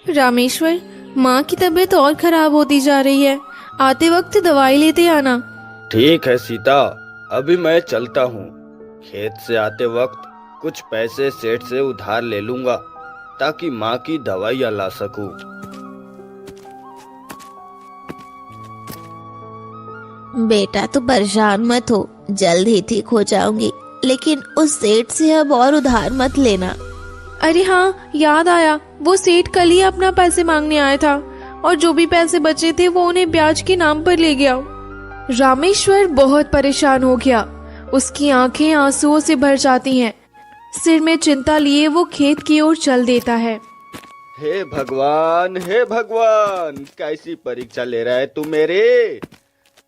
रामेश्वर, माँ की तबीयत और खराब होती जा रही है। आते वक्त दवाई लेते आना। ठीक है सीता, अभी मैं चलता हूँ। खेत से आते वक्त कुछ पैसे सेठ से उधार ले लूंगा ताकि माँ की दवाइयाँ ला सकूं। बेटा तो परेशान मत हो, जल्द ही ठीक हो जाऊंगी। लेकिन उस सेठ से अब और उधार मत लेना। अरे हाँ, याद आया, वो सेठ कल ही अपना पैसे मांगने आया था और जो भी पैसे बचे थे वो उन्हें ब्याज के नाम पर ले गया। रामेश्वर बहुत परेशान हो गया। उसकी आंखें आंसुओं से भर जाती हैं। सिर में चिंता लिए वो खेत की ओर चल देता है। हे भगवान, हे भगवान, कैसी परीक्षा ले रहा है तू मेरे?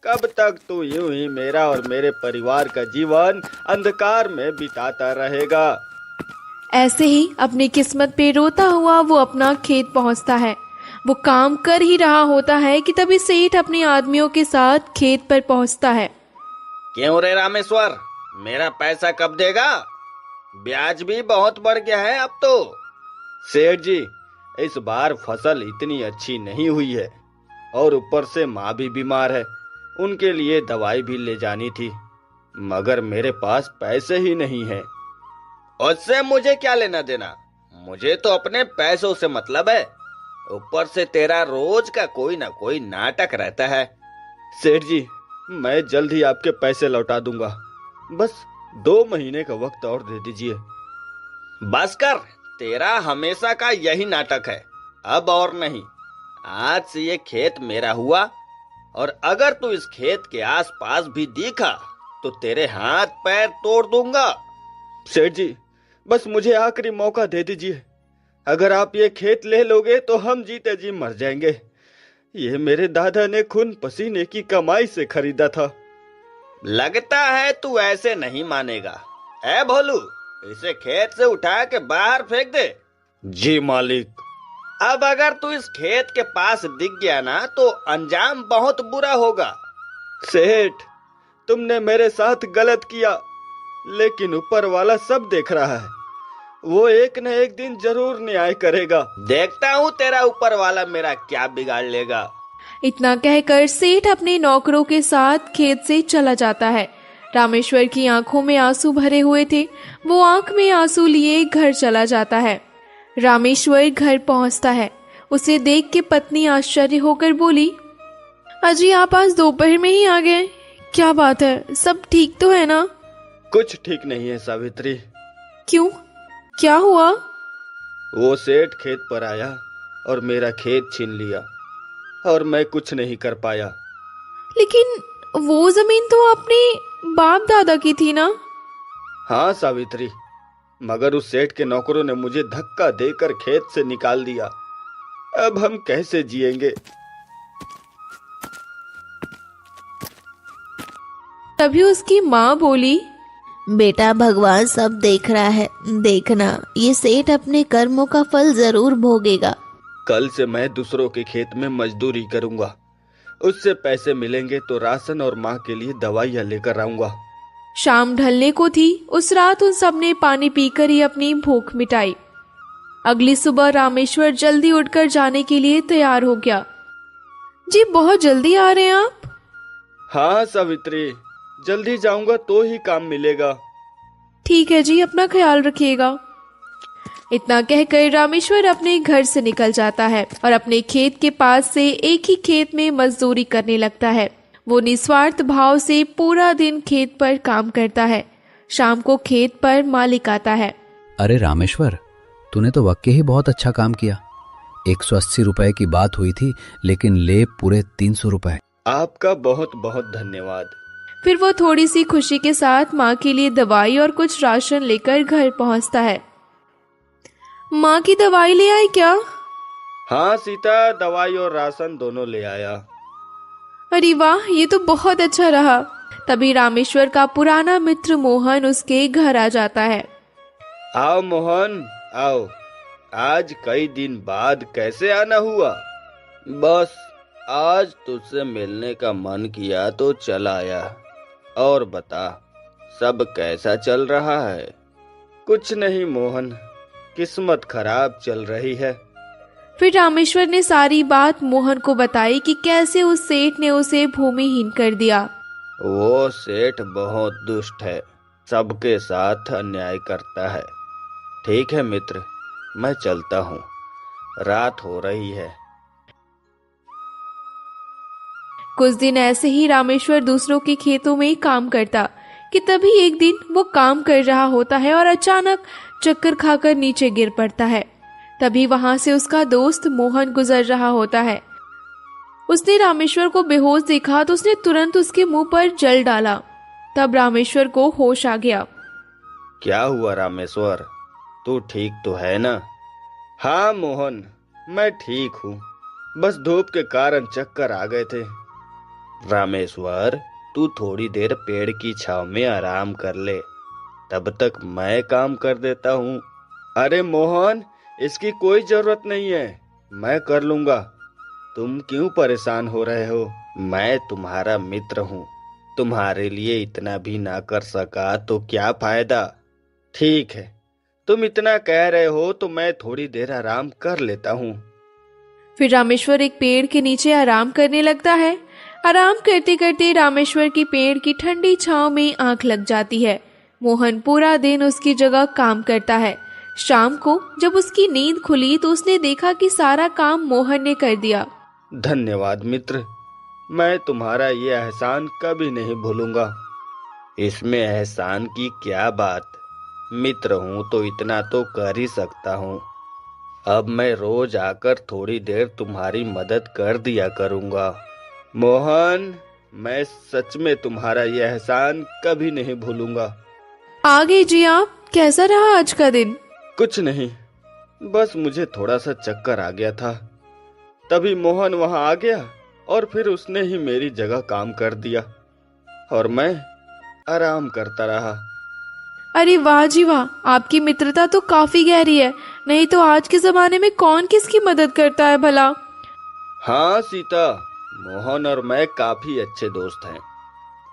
कब तक तू यूं ही मेरा और मेरे परिवार का जीवन अंधकार में बिताता रहेगा? ऐसे ही अपनी किस्मत पे रोता हुआ वो अपना खेत पहुंचता है। वो काम कर ही रहा होता है कि तभी सेठ अपने आदमियों के साथ खेत पर पहुंचता है। क्यों रे रामेश्वर, मेरा पैसा कब देगा? ब्याज भी बहुत बढ़ गया है अब तो। सेठ जी, इस बार फसल इतनी अच्छी नहीं हुई है और ऊपर से माँ भी बीमार है। उनके लिए दवाई भी ले जानी थी, मगर मेरे पास पैसे ही नहीं है। उससे मुझे क्या लेना देना? मुझे तो अपने पैसों से मतलब है। ऊपर से तेरा रोज का कोई ना कोई नाटक रहता है। सेठ जी, मैं जल्द ही आपके पैसे लौटा दूंगा। बस 2 महीने का वक्त और दे दीजिए। बस कर, तेरा हमेशा का यही नाटक है, अब और नहीं। आज से ये खेत मेरा हुआ और अगर तू इस खेत के आसपास भी दिखा तो तेरे हाथ पैर तोड़ दूंगा। सेठ जी, बस मुझे आखिरी मौका दे दीजिए। अगर आप ये खेत ले लोगे तो हम जीते जी मर जाएंगे। ये मेरे दादा ने खून पसीने की कमाई से खरीदा था। लगता है तू ऐसे नहीं मानेगा। ए भोलू, इसे खेत से उठा के बाहर फेंक दे। जी मालिक। अब अगर तू इस खेत के पास दिख गया ना तो अंजाम बहुत बुरा होगा। सेठ, तुमने मेरे साथ गलत किया, लेकिन ऊपर वाला सब देख रहा है। वो एक न एक दिन जरूर न्याय करेगा। देखता हूँ तेरा ऊपर वाला मेरा क्या बिगाड़ लेगा। इतना कहकर सेठ अपने नौकरों के साथ खेत से चला जाता है। रामेश्वर की आंखों में आंसू भरे हुए थे। वो आंख में आंसू लिए घर चला जाता है। रामेश्वर घर पहुंचता है। उसे देख के पत्नी आश्चर्य होकर बोली, अजी आप आज दोपहर में ही आ गए? क्या बात है, सब ठीक तो है ना? कुछ ठीक नहीं है सावित्री। क्यों, क्या हुआ? वो सेठ खेत पर आया और मेरा खेत छीन लिया और मैं कुछ नहीं कर पाया। लेकिन वो जमीन तो अपने बाप दादा की थी ना? हाँ सावित्री, मगर उस सेठ के नौकरों ने मुझे धक्का देकर खेत से निकाल दिया। अब हम कैसे जिएंगे? तभी उसकी माँ बोली, बेटा भगवान सब देख रहा है, देखना ये सेठ अपने कर्मों का फल जरूर भोगेगा। कल से मैं दूसरों के खेत में मजदूरी करूंगा। उससे पैसे मिलेंगे तो राशन और माँ के लिए दवाइयाँ लेकर आऊंगा। शाम ढलने को थी। उस रात उन सब ने पानी पीकर ही अपनी भूख मिटाई। अगली सुबह रामेश्वर जल्दी उठकर जाने के लिए तैयार हो गया। जी बहुत जल्दी आ रहे हैं आप? हाँ सावित्री, जल्दी जाऊंगा तो ही काम मिलेगा। ठीक है जी, अपना ख्याल रखिएगा। इतना कहकर रामेश्वर अपने घर से निकल जाता है और अपने खेत के पास से एक ही खेत में मजदूरी करने लगता है। वो निस्वार्थ भाव से पूरा दिन खेत पर काम करता है। शाम को खेत पर मालिक आता है। अरे रामेश्वर, तूने तो वाकई ही बहुत अच्छा काम किया। 180 रुपए की बात हुई थी, लेकिन ले पूरे 300 रुपए। आपका बहुत बहुत धन्यवाद। फिर वो थोड़ी सी खुशी के साथ माँ के लिए दवाई और कुछ राशन लेकर घर पहुँचता है। माँ की दवाई ले आई क्या? हाँ सीता, दवाई और राशन दोनों ले आया। अरे वाह, ये तो बहुत अच्छा रहा। तभी रामेश्वर का पुराना मित्र मोहन उसके घर आ जाता है। आओ मोहन, आओ। आज कई दिन बाद कैसे आना हुआ? बस आज तुझसे मिलने का मन किया तो चल आया। और बता, सब कैसा चल रहा है? कुछ नहीं मोहन, किस्मत खराब चल रही है। फिर रामेश्वर ने सारी बात मोहन को बताई कि कैसे उस सेठ ने उसे भूमिहीन कर दिया। वो सेठ बहुत दुष्ट है, सबके साथ अन्याय करता है। ठीक है मित्र, मैं चलता हूँ, रात हो रही है। कुछ दिन ऐसे ही रामेश्वर दूसरों के खेतों में काम करता कि तभी एक दिन वो काम कर रहा होता है और अचानक चक्कर खाकर नीचे गिर पड़ता है। तभी वहां से उसका दोस्त मोहन गुजर रहा होता है। उसने रामेश्वर को बेहोश देखा तो उसने तुरंत उसके मुंह पर जल डाला। तब रामेश्वर को होश आ गया। क्या हुआ रामेश्वर, तू ठीक तो है ना? हाँ मोहन, मैं ठीक हूँ, बस धूप के कारण चक्कर आ गए थे। रामेश्वर, तू थोड़ी देर पेड़ की छांव में आराम कर ले, तब तक मैं काम कर देता हूँ। अरे मोहन, इसकी कोई जरूरत नहीं है, मैं कर लूंगा। तुम क्यों परेशान हो रहे हो? मैं तुम्हारा मित्र हूँ, तुम्हारे लिए इतना भी ना कर सका तो क्या फायदा। ठीक है, तुम इतना कह रहे हो तो मैं थोड़ी देर आराम कर लेता हूँ। फिर रामेश्वर एक पेड़ के नीचे आराम करने लगता है। आराम करते करते रामेश्वर की पेड़ की ठंडी छांव में आंख लग जाती है। मोहन पूरा दिन उसकी जगह काम करता है। शाम को जब उसकी नींद खुली तो उसने देखा कि सारा काम मोहन ने कर दिया। धन्यवाद मित्र, मैं तुम्हारा ये एहसान कभी नहीं भूलूंगा। इसमें एहसान की क्या बात, मित्र हूँ तो इतना तो कर ही सकता हूँ। अब मैं रोज आकर थोड़ी देर तुम्हारी मदद कर दिया करूँगा। मोहन, मैं सच में तुम्हारा ये एहसान कभी नहीं भूलूंगा। आगे जी आप, कैसा रहा आज का दिन? कुछ नहीं, बस मुझे थोड़ा सा चक्कर आ गया था, तभी मोहन वहां आ गया और फिर उसने ही मेरी जगह काम कर दिया और मैं आराम करता रहा। अरे वाह जी वाह, आपकी मित्रता तो काफी गहरी है। नहीं तो आज के जमाने में कौन किसकी मदद करता है भला। हाँ सीता, मोहन और मैं काफी अच्छे दोस्त हैं।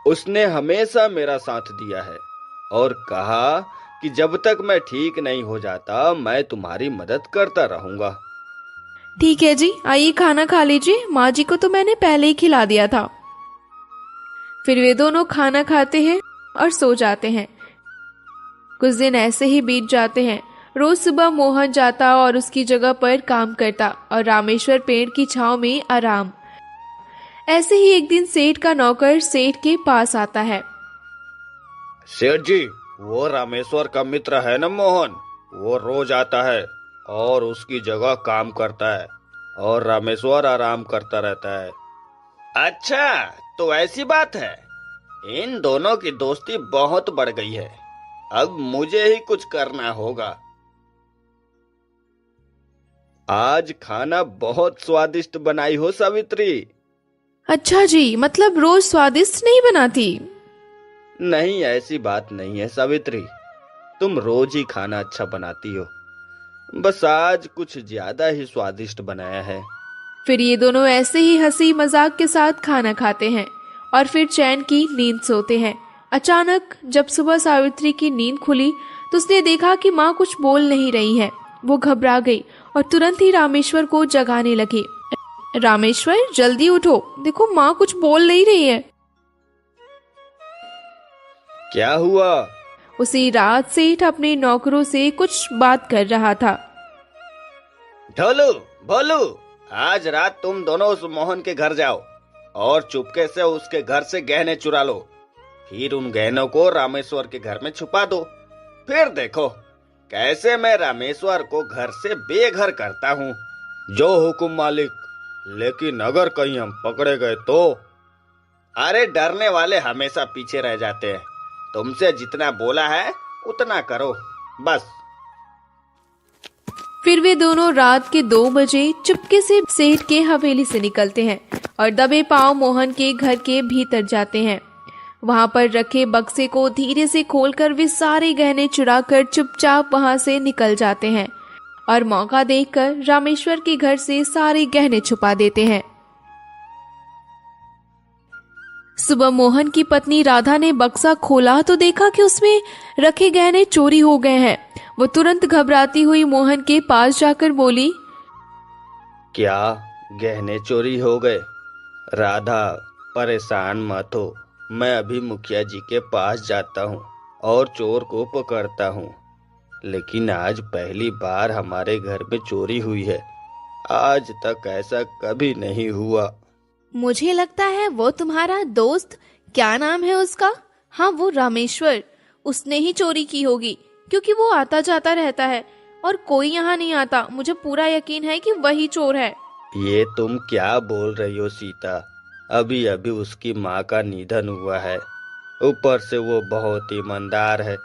उसने हमेशा मेरा साथ दिया है और कहा कि जब तक मैं ठीक नहीं हो जाता मैं तुम्हारी मदद करता रहूंगा। ठीक है जी, आइए खाना खा लीजिए, माँ जी को तो मैंने पहले ही खिला दिया था। फिर वे दोनों खाना खाते हैं और सो जाते हैं। कुछ दिन ऐसे ही बीत जाते हैं। रोज सुबह मोहन जाता और उसकी जगह पर काम करता और रामेश्वर पेड़ की छांव में आराम। ऐसे ही एक दिन सेठ का नौकर सेठ के पास आता है। सेठ जी, वो रामेश्वर का मित्र है ना मोहन, वो रोज आता है और उसकी जगह काम करता है और रामेश्वर आराम करता रहता है। अच्छा, तो ऐसी बात है। इन दोनों की दोस्ती बहुत बढ़ गई है। अब मुझे ही कुछ करना होगा। आज खाना बहुत स्वादिष्ट बनाई हो सावित्री। अच्छा जी, मतलब रोज स्वादिष्ट नहीं बनाती? नहीं, ऐसी बात नहीं है सावित्री, तुम रोज ही खाना अच्छा बनाती हो, बस आज कुछ ज्यादा ही स्वादिष्ट बनाया है। फिर ये दोनों ऐसे ही हंसी मजाक के साथ खाना खाते हैं और फिर चैन की नींद सोते हैं। अचानक जब सुबह सावित्री की नींद खुली तो उसने देखा कि माँ कुछ बोल नहीं रही है। वो घबरा गई और तुरंत ही रामेश्वर को जगाने लगी। रामेश्वर, जल्दी उठो, देखो माँ कुछ बोल नहीं रही है। क्या हुआ? उसी रात सेठ अपने नौकरों से कुछ बात कर रहा था। ढोलू, भोलू, आज रात तुम दोनों उस मोहन के घर जाओ और चुपके से उसके घर से गहने चुरा लो। फिर उन गहनों को रामेश्वर के घर में छुपा दो। फिर देखो कैसे मैं रामेश्वर को घर से बेघर करता हूँ। जो हुकुम मालिक, लेकिन अगर कहीं हम पकड़े गए तो? अरे डरने वाले हमेशा पीछे रह जाते हैं। तुमसे जितना बोला है उतना करो, बस। फिर वे दोनों रात के 2 बजे चुपके से सेठ के हवेली से निकलते हैं और दबे पांव मोहन के घर के भीतर जाते हैं। वहां पर रखे बक्से को धीरे से खोलकर वे सारे गहने चुराकर चुपचाप वहां से निकल जाते हैं और मौका देखकर रामेश्वर के घर से सारे गहने छुपा देते हैं। सुबह मोहन की पत्नी राधा ने बक्सा खोला तो देखा कि उसमें रखे गहने चोरी हो गए हैं। वो तुरंत घबराती हुई मोहन के पास जाकर बोली, क्या गहने चोरी हो गए? राधा, परेशान मत हो, मैं अभी मुखिया जी के पास जाता हूँ और चोर को पकड़ता हूँ। लेकिन आज पहली बार हमारे घर में चोरी हुई है। आज तक ऐसा कभी नहीं हुआ। मुझे लगता है वो तुम्हारा दोस्त, क्या नाम है उसका? हाँ, वो रामेश्वर, उसने ही चोरी की होगी, क्योंकि वो आता जाता रहता है और कोई यहाँ नहीं आता। मुझे पूरा यकीन है कि वही चोर है। ये तुम क्या बोल रही हो सीता? अभी अभी उसकी माँ का निधन हुआ है। ऊपर से वो बहुत ईमानदार है।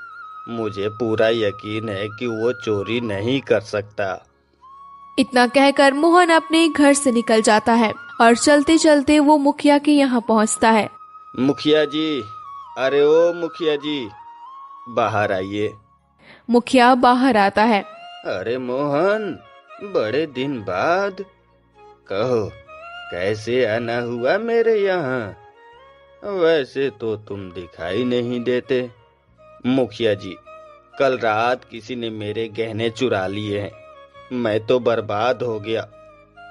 मुझे पूरा यकीन है कि वो चोरी नहीं कर सकता। इतना कहकर मोहन अपने घर से निकल जाता है और चलते चलते वो मुखिया के यहाँ पहुँचता है। मुखिया जी, अरे ओ मुखिया जी, बाहर आइए। मुखिया बाहर आता है। अरे मोहन, बड़े दिन बाद, कहो कैसे आना हुआ मेरे यहाँ? वैसे तो तुम दिखाई नहीं देते। मुखिया जी, कल रात किसी ने मेरे गहने चुरा लिए हैं। मैं तो बर्बाद हो गया।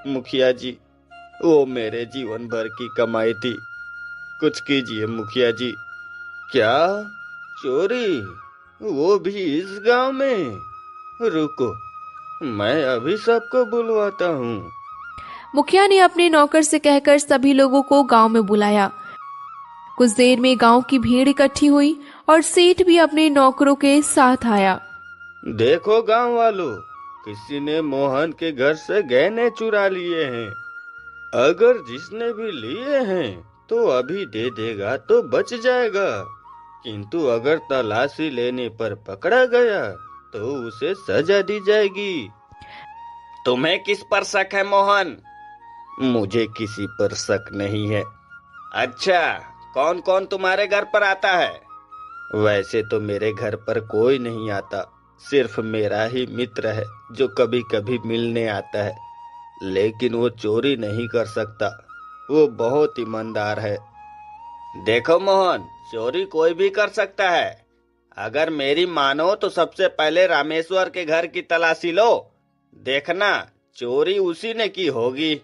मुखिया जी, वो मेरे जीवन भर की कमाई थी। कुछ कीजिए मुखिया जी। क्या? चोरी? वो भी इस गांव में? रुको, मैं अभी सबको बुलवाता हूँ। मुखिया ने अपने नौकर से कहकर सभी लोगों को गांव में बुलाया। कुछ देर में गांव की भीड़ इकट्ठी हुई और सेठ भी अपने नौकरों के साथ आया। देखो गांव वालों, किसी ने मोहन के घर से गहने चुरा लिए हैं। अगर जिसने भी लिए हैं तो अभी दे देगा तो बच जाएगा, किंतु अगर तलाशी लेने पर पकड़ा गया तो उसे सजा दी जाएगी। तुम्हें किस पर शक है मोहन? मुझे किसी पर शक नहीं है। अच्छा, कौन कौन तुम्हारे घर पर आता है? वैसे तो मेरे घर पर कोई नहीं आता, सिर्फ मेरा ही मित्र है जो कभी कभी मिलने आता है। लेकिन वो चोरी नहीं कर सकता, वो बहुत ईमानदार है। देखो मोहन, चोरी कोई भी कर सकता है। अगर मेरी मानो तो सबसे पहले रामेश्वर के घर की तलाशी लो। देखना, चोरी उसी ने की होगी।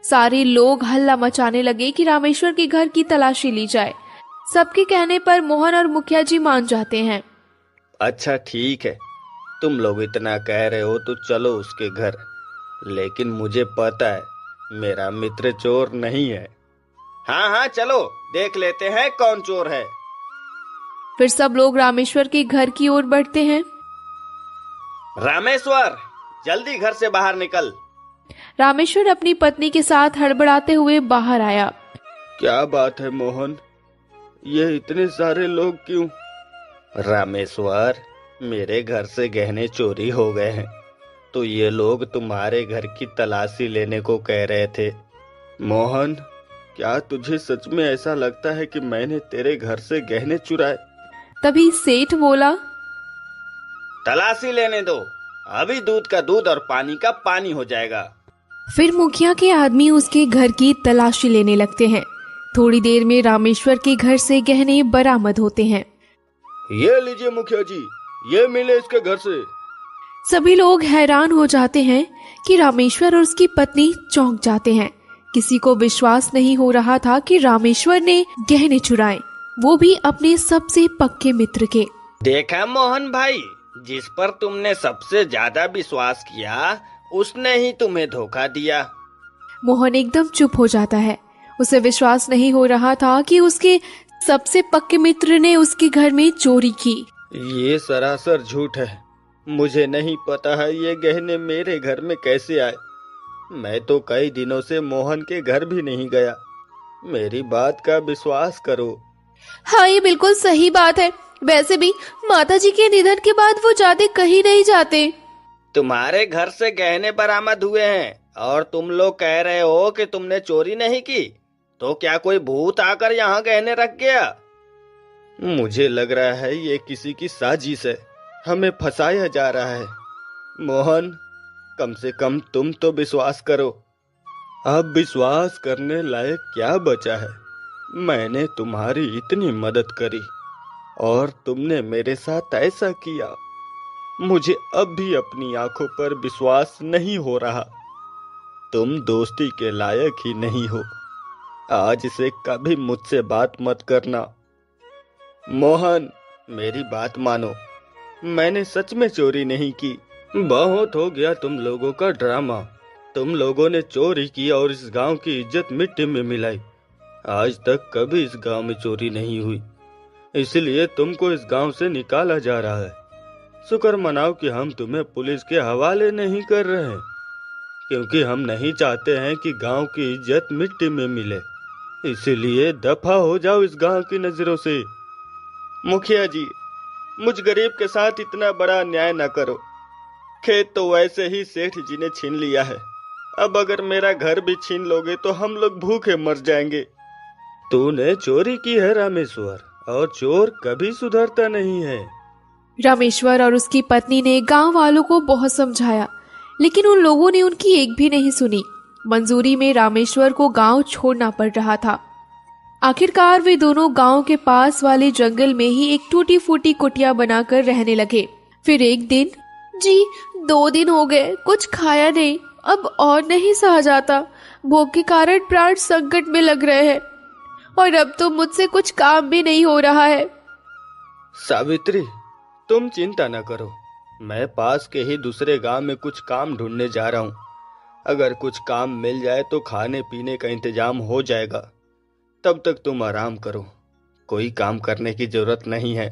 सारे लोग हल्ला मचाने लगे कि रामेश्वर के घर की तलाशी ली जाए। सबके कहने पर मोहन और मुखिया जी मान जाते हैं। अच्छा ठीक है, तुम लोग इतना कह रहे हो तो चलो उसके घर। लेकिन मुझे पता है मेरा मित्र चोर नहीं है। हाँ हाँ चलो, देख लेते हैं कौन चोर है। फिर सब लोग रामेश्वर के घर की ओर बढ़ते हैं। रामेश्वर, जल्दी घर से बाहर निकल। रामेश्वर अपनी पत्नी के साथ हड़बड़ाते हुए बाहर आया। क्या बात है मोहन, ये इतने सारे लोग क्यों? रामेश्वर, मेरे घर से गहने चोरी हो गए हैं, तो ये लोग तुम्हारे घर की तलाशी लेने को कह रहे थे। मोहन, क्या तुझे सच में ऐसा लगता है कि मैंने तेरे घर से गहने चुराए? तभी सेठ बोला, तलाशी लेने दो, अभी दूध का दूध और पानी का पानी हो जाएगा। फिर मुखिया के आदमी उसके घर की तलाशी लेने लगते हैं। थोड़ी देर में रामेश्वर के घर से गहने बरामद होते हैं। ये लीजिए मुखिया जी, ये मिले इसके घर से। सभी लोग हैरान हो जाते हैं कि रामेश्वर और उसकी पत्नी चौंक जाते हैं। किसी को विश्वास नहीं हो रहा था कि रामेश्वर ने गहने चुराए, वो भी अपने सबसे पक्के मित्र के। देखा मोहन भाई, जिस पर तुमने सबसे ज्यादा विश्वास किया उसने ही तुम्हें धोखा दिया। मोहन एकदम चुप हो जाता है। उसे विश्वास नहीं हो रहा था कि उसके सबसे पक्के मित्र ने उसके घर में चोरी की। ये सरासर झूठ है। मुझे नहीं पता है ये गहने मेरे घर में कैसे आए। मैं तो कई दिनों से मोहन के घर भी नहीं गया। मेरी बात का विश्वास करो। हाँ, ये बिल्कुल सही बात है। वैसे भी माताजी के निधन के बाद वो जाते कहीं नहीं जाते। तुम्हारे घर से गहने बरामद हुए हैं और तुम लोग कह रहे हो कि तुमने चोरी नहीं की, तो क्या कोई भूत आकर यहाँ गहने रख गया? मुझे लग रहा है ये किसी की साजिश है, हमें फंसाया जा रहा है। मोहन, कम से कम तुम तो विश्वास करो। अब विश्वास करने लायक क्या बचा है? मैंने तुम्हारी इतनी मदद करी और तुमने मेरे साथ ऐसा किया। मुझे अब भी अपनी आंखों पर विश्वास नहीं हो रहा। तुम दोस्ती के लायक ही नहीं हो। आज से कभी मुझसे बात मत करना। मोहन, मेरी बात मानो। मैंने सच में चोरी नहीं की। बहुत हो गया तुम लोगों का ड्रामा। तुम लोगों ने चोरी की और इस गांव की इज्जत मिट्टी में मिलाई। आज तक कभी इस गांव में चोरी नहीं हुई, इसलिए तुमको इस गांव से निकाला जा रहा है। शुक्र मनाओ कि हम तुम्हें पुलिस के हवाले नहीं कर रहे हैं, क्योंकि हम नहीं चाहते हैं कि गांव की इज्जत मिट्टी में मिले। इसीलिए दफा हो जाओ इस गांव की नजरों से। मुखिया जी, मुझ गरीब के साथ इतना बड़ा अन्याय न करो। खेत तो वैसे ही सेठ जी ने छीन लिया है। अब अगर मेरा घर भी छीन लोगे तो हम लोग भूखे मर जाएंगे। तूने चोरी की है रामेश्वर, और चोर कभी सुधरता नहीं है। रामेश्वर और उसकी पत्नी ने गांव वालों को बहुत समझाया, लेकिन उन लोगों ने उनकी एक भी नहीं सुनी। मंजूरी में रामेश्वर को गांव छोड़ना पड़ रहा था। आखिरकार वे दोनों गांव के पास वाले जंगल में ही एक टूटी फूटी कुटिया बनाकर रहने लगे। फिर एक दिन, जी 2 दिन हो गए कुछ खाया नहीं, अब और नहीं सहा जाता। भूख के कारण प्राण संकट में लग रहे हैं और अब तो मुझसे कुछ काम भी नहीं हो रहा है। सावित्री, तुम चिंता न करो। मैं पास के ही दूसरे गांव में कुछ काम ढूंढने जा रहा हूँ। अगर कुछ काम मिल जाए तो खाने पीने का इंतजाम हो जाएगा। तब तक तुम आराम करो, कोई काम करने की जरूरत नहीं है।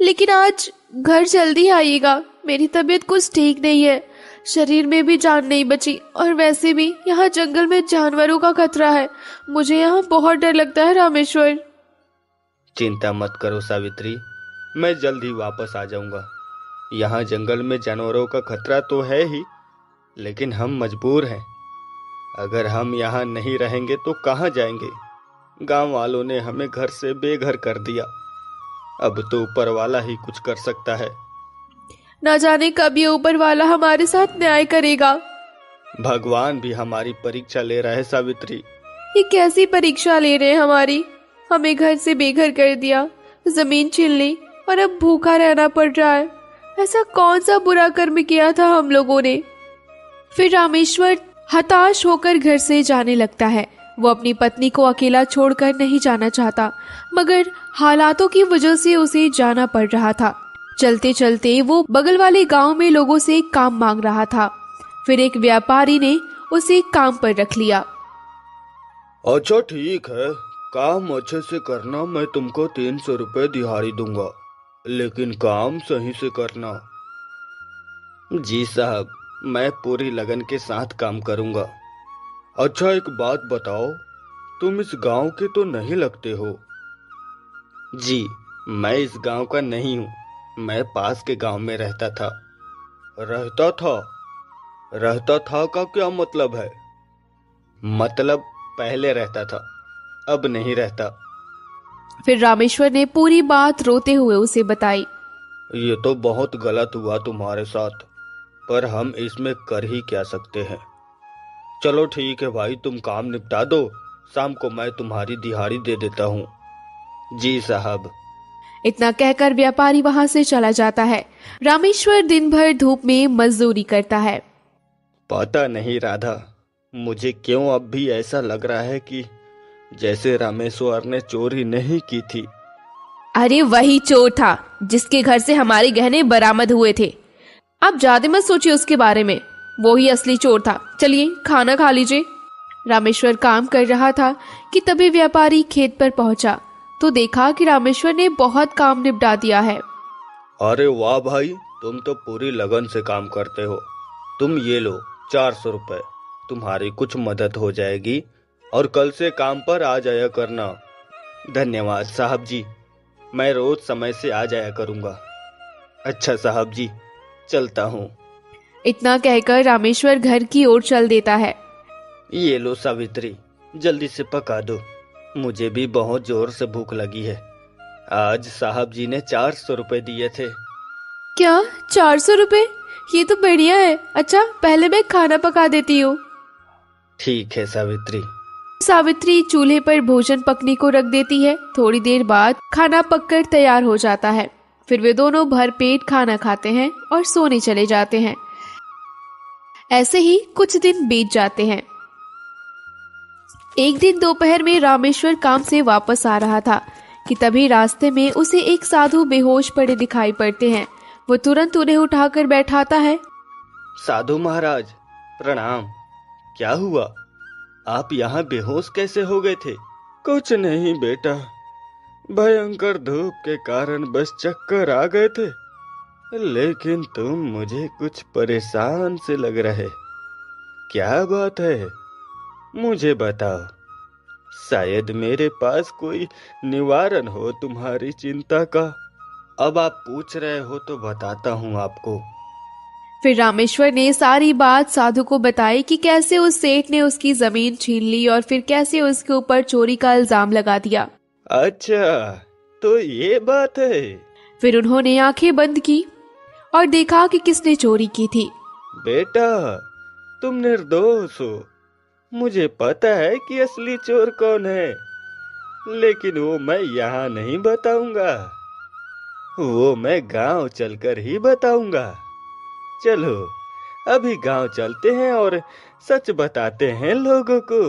लेकिन आज घर जल्दी आइएगा, मेरी तबीयत कुछ ठीक नहीं है। शरीर में भी जान नहीं बची और वैसे भी यहाँ जंगल में जानवरों का खतरा है। मुझे यहाँ बहुत डर लगता है रामेश्वर। चिंता मत करो सावित्री, मैं जल्द ही वापस आ जाऊंगा। यहाँ जंगल में जानवरों का खतरा तो है ही, लेकिन हम मजबूर हैं। अगर हम यहाँ नहीं रहेंगे तो कहाँ जाएंगे? गांव वालों ने हमें घर से बेघर कर दिया। अब तो ऊपर वाला ही कुछ कर सकता है। ना जाने कब ये ऊपर वाला हमारे साथ न्याय करेगा। भगवान भी हमारी परीक्षा ले रहा है सावित्री। ये कैसी परीक्षा ले रहे हैं हमारी? हमें घर से बेघर कर दिया, जमीन छीन ली और अब भूखा रहना पड़ रहा है। ऐसा कौन सा बुरा कर्म किया था हम लोगों ने? फिर रामेश्वर हताश होकर घर से जाने लगता है। वो अपनी पत्नी को अकेला छोड़कर नहीं जाना चाहता, मगर हालातों की वजह से उसे जाना पड़ रहा था। चलते चलते वो बगल वाले गांव में लोगों से काम मांग रहा था। फिर एक व्यापारी ने उसे काम पर रख लिया। अच्छा ठीक है, काम अच्छे से करना। मैं तुमको 300 रुपए दिहाड़ी दूंगा, लेकिन काम सही से करना। जी साहब, मैं पूरी लगन के साथ काम करूंगा। अच्छा एक बात बताओ, तुम इस गांव के तो नहीं लगते हो? जी, मैं इस गांव का नहीं हूँ। मैं पास के गांव में रहता था। रहता था? रहता था का क्या मतलब है? मतलब पहले रहता था, अब नहीं रहता। फिर रामेश्वर ने पूरी बात रोते हुए उसे बताई। ये तो बहुत गलत हुआ तुम्हारे साथ, पर हम इसमें कर ही क्या सकते हैं। चलो ठीक है भाई, तुम काम निपटा दो, शाम को मैं तुम्हारी दिहाड़ी दे देता हूँ। जी साहब। इतना कहकर व्यापारी वहां से चला जाता है। रामेश्वर दिन भर धूप में मजदूरी करता है। पता नहीं राधा, मुझे क्यों अब भी ऐसा लग रहा है कि जैसे रामेश्वर ने चोरी नहीं की थी। अरे वही चोर था जिसके घर से हमारे गहने बरामद हुए थे। आप ज्यादा मत सोचिए उसके बारे में, वो ही असली चोर था। चलिए खाना खा लीजिए। रामेश्वर काम कर रहा था कि तभी व्यापारी खेत पर पहुंचा तो देखा कि रामेश्वर ने बहुत काम निपटा दिया है। अरे वाह भाई, तुम तो पूरी लगन से काम करते हो। तुम ये लो 400 रुपए, तुम्हारी कुछ मदद हो जाएगी और कल से काम पर आ जाया करना। धन्यवाद साहब जी, मैं रोज समय से आ जाया करूंगा। अच्छा साहब जी, चलता हूँ। इतना कहकर रामेश्वर घर की ओर चल देता है। ये लो सावित्री, जल्दी से पका दो, मुझे भी बहुत जोर से भूख लगी है। आज साहब जी ने 400 रुपए दिए थे। क्या 400 रुपए? ये तो बढ़िया है। अच्छा पहले मैं खाना पका देती हूँ। ठीक है सावित्री, सावित्री चूल्हे पर भोजन पकने को रख देती है। थोड़ी देर बाद खाना पककर तैयार हो जाता है। फिर वे दोनों भरपेट खाना खाते हैं और सोने चले जाते हैं। ऐसे ही कुछ दिन बीत जाते हैं। एक दिन दोपहर में रामेश्वर काम से वापस आ रहा था कि तभी रास्ते में उसे एक साधु बेहोश पड़े दिखाई पड़ते हैं। वो तुरंत उन्हें उठाकर बैठाता है। साधु महाराज प्रणाम। क्या हुआ, आप यहाँ बेहोश कैसे हो गए थे? कुछ नहीं बेटा, भयंकर धूप के कारण बस चक्कर आ गए थे। लेकिन तुम मुझे कुछ परेशान से लग रहे। क्या बात है, मुझे बताओ। शायद मेरे पास कोई निवारण हो तुम्हारी चिंता का। अब आप पूछ रहे हो तो बताता हूँ आपको। फिर रामेश्वर ने सारी बात साधु को बताई कि कैसे उस सेठ ने उसकी जमीन छीन ली और फिर कैसे उसके ऊपर चोरी का इल्जाम लगा दिया। अच्छा, तो ये बात है। फिर उन्होंने आंखें बंद की और देखा कि किसने चोरी की थी। बेटा, तुम निर्दोष हो। मुझे पता है कि असली चोर कौन है, लेकिन वो मैं यहाँ नहीं बताऊंगा। वो मैं गांव चलकर ही बताऊंगा। चलो अभी गांव चलते हैं और सच बताते हैं लोगों को।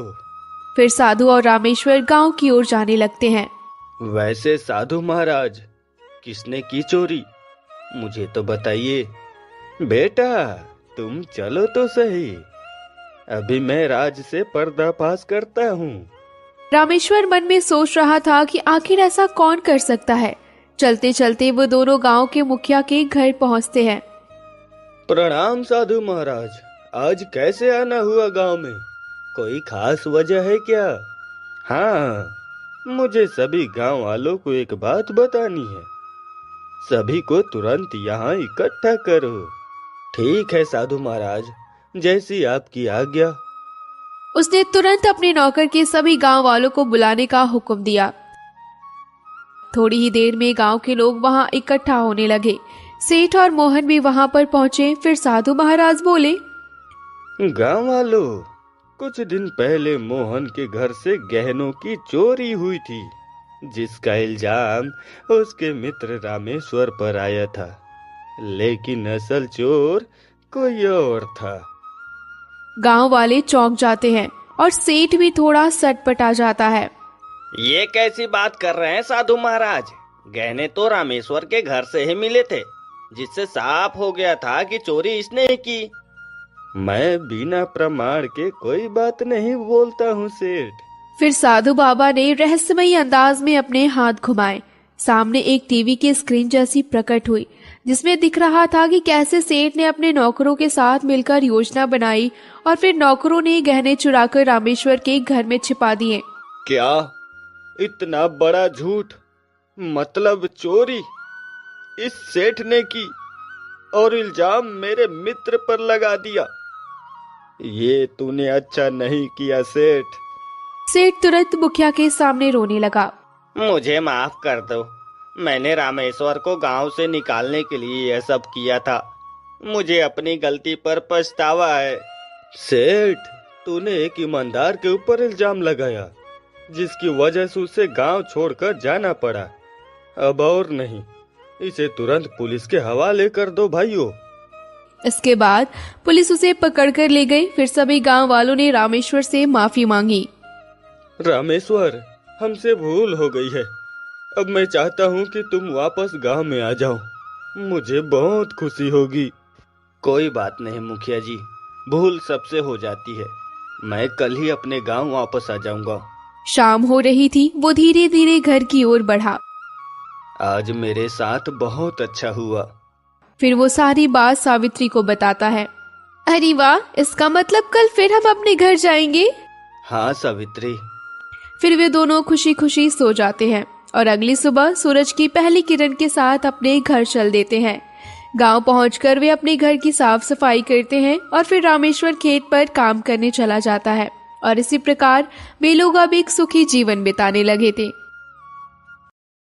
फिर साधु और रामेश्वर गांव की ओर जाने लगते हैं। वैसे साधु महाराज, किसने की चोरी, मुझे तो बताइए। बेटा तुम चलो तो सही, अभी मैं राज से पर्दाफाश करता हूँ। रामेश्वर मन में सोच रहा था कि आखिर ऐसा कौन कर सकता है। चलते चलते वो दोनों गांव के मुखिया के घर पहुँचते हैं। प्रणाम साधु महाराज, आज कैसे आना हुआ गांव में? कोई खास वजह है क्या? हाँ, मुझे सभी गांव वालों को एक बात बतानी है। सभी को तुरंत यहाँ इकट्ठा करो। ठीक है साधु महाराज, जैसी आपकी आज्ञा। उसने तुरंत अपने नौकर के सभी गांव वालों को बुलाने का हुक्म दिया। थोड़ी ही देर में गांव के लोग वहां इकट्ठा होने लगे। सेठ और मोहन भी वहां पर पहुंचे। फिर साधु महाराज बोले, गांव वालों, कुछ दिन पहले मोहन के घर से गहनों की चोरी हुई थी, जिसका इल्जाम उसके मित्र रामेश्वर पर आया था। लेकिन असल चोर कोई और था। गांव वाले चौंक जाते हैं और सेठ भी थोड़ा सटपटा जाता है। ये कैसी बात कर रहे हैं साधु महाराज? गहने तो रामेश्वर के घर से ही मिले थे, जिससे साफ हो गया था कि चोरी इसने ही की। मैं बिना प्रमाण के कोई बात नहीं बोलता हूँ सेठ। फिर साधु बाबा ने रहस्यमयी अंदाज में अपने हाथ घुमाए। सामने एक टीवी की स्क्रीन जैसी प्रकट हुई, जिसमें दिख रहा था कि कैसे सेठ ने अपने नौकरों के साथ मिलकर योजना बनाई और फिर नौकरों ने गहने चुराकर रामेश्वर के घर में छिपा दिए। क्या इतना बड़ा झूठ, मतलब चोरी इस सेठ ने की और इल्जाम मेरे मित्र पर लगा दिया? ये तूने अच्छा नहीं किया सेठ। सेठ तुरंत मुखिया के सामने रोने लगा। मुझे माफ कर दो, मैंने रामेश्वर को गांव से निकालने के लिए यह सब किया था। मुझे अपनी गलती पर पछतावा है। सेठ, तूने एक ईमानदार के ऊपर इल्जाम लगाया, जिसकी वजह से उसे गांव छोड़कर जाना पड़ा। अब और नहीं, इसे तुरंत पुलिस के हवाले कर दो भाइयों। इसके बाद पुलिस उसे पकड़कर ले गई। फिर सभी गांव वालों ने रामेश्वर से माफी मांगी। रामेश्वर, हमसे भूल हो गई है। अब मैं चाहता हूँ कि तुम वापस गांव में आ जाओ, मुझे बहुत खुशी होगी। कोई बात नहीं मुखिया जी, भूल सबसे हो जाती है। मैं कल ही अपने गांव वापस आ जाऊंगा। शाम हो रही थी। वो धीरे धीरे घर की ओर बढ़ा। आज मेरे साथ बहुत अच्छा हुआ। फिर वो सारी बात सावित्री को बताता है। अरे वाह, इसका मतलब कल फिर हम अपने घर जाएंगे। हाँ सावित्री। फिर वे दोनों खुशी खुशी सो जाते हैं और अगली सुबह सूरज की पहली किरण के साथ अपने घर चल देते हैं। गांव पहुंचकर वे अपने घर की साफ सफाई करते हैं और फिर रामेश्वर खेत पर काम करने चला जाता है। और इसी प्रकार वे लोग अब एक सुखी जीवन बिताने लगे थे।